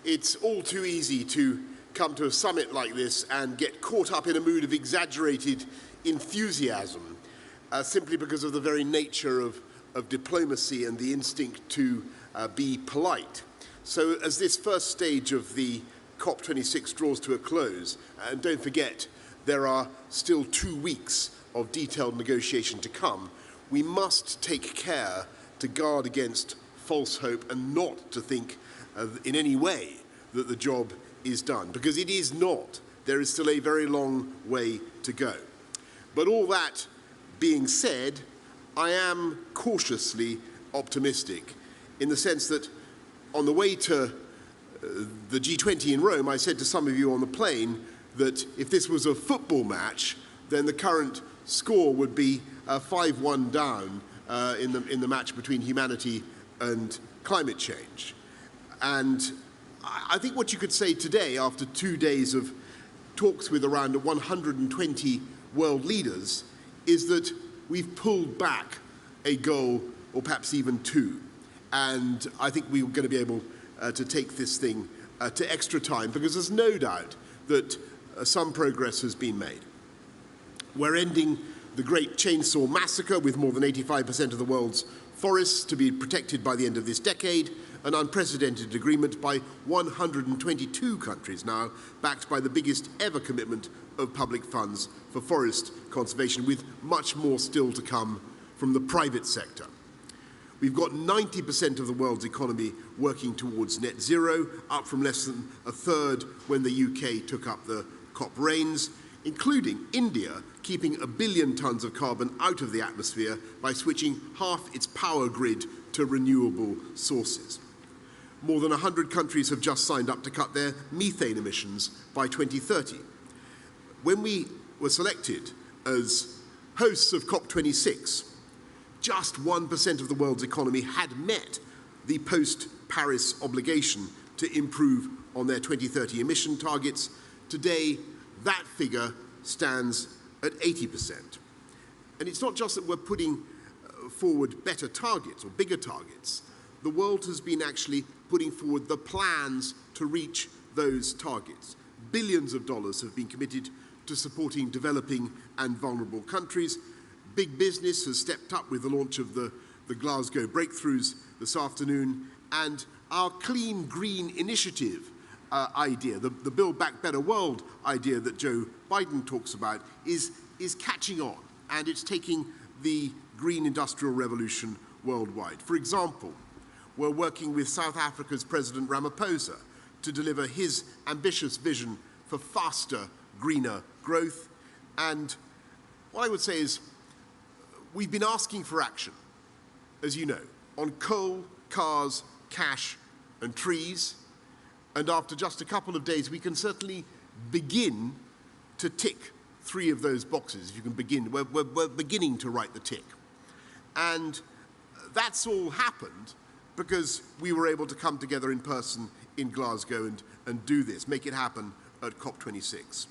It's all too easy to come to a summit like this and get caught up in a mood of exaggerated enthusiasm, simply because of the very nature of diplomacy and the instinct to be polite. So as this first stage of the COP26 draws to a close, and don't forget, there are still 2 weeks of detailed negotiation to come, we must take care to guard against false hope and not to think in any way that the job is done, because it is not. There is still a very long way to go. But all that being said, I am cautiously optimistic in the sense that on the way to the G20 in Rome, I said to some of you on the plane that if this was a football match, then the current score would be 5-1 down in the match between humanity and climate change. And I think what you could say today, after 2 days of talks with around 120 world leaders, is that we've pulled back a goal, or perhaps even 2. And I think we're going to be able to take this thing to extra time, because there's no doubt that some progress has been made. We're ending the great Chainsaw Massacre with more than 85% of the world's forests to be protected by the end of this decade, an unprecedented agreement by 122 countries now, backed by the biggest ever commitment of public funds for forest conservation, with much more still to come from the private sector. We've got 90% of the world's economy working towards net zero, up from less than a third when the UK took up the COP reins, including India keeping 1 billion tonnes of carbon out of the atmosphere by switching half its power grid to renewable sources. More than 100 countries have just signed up to cut their methane emissions by 2030. When we were selected as hosts of COP26, just 1% of the world's economy had met the post-Paris obligation to improve on their 2030 emission targets. Today, that figure stands at 80%. And it's not just that we're putting forward better targets or bigger targets. The world has been actually putting forward the plans to reach those targets. Billions of dollars have been committed to supporting developing and vulnerable countries. Big business has stepped up with the launch of the Glasgow breakthroughs this afternoon, and our Clean Green Initiative idea, the Build Back Better World idea that Joe Biden talks about, is catching on, and it's taking the green industrial revolution worldwide. For example, we're working with South Africa's President Ramaphosa to deliver his ambitious vision for faster, greener growth. And what I would say is, we've been asking for action, as you know, on coal, cars, cash, and trees. And after just a couple of days, we can certainly begin to tick 3 of those boxes. If you can begin, we're beginning to write the tick. And that's all happened because we were able to come together in person in Glasgow and do this, make it happen at COP26.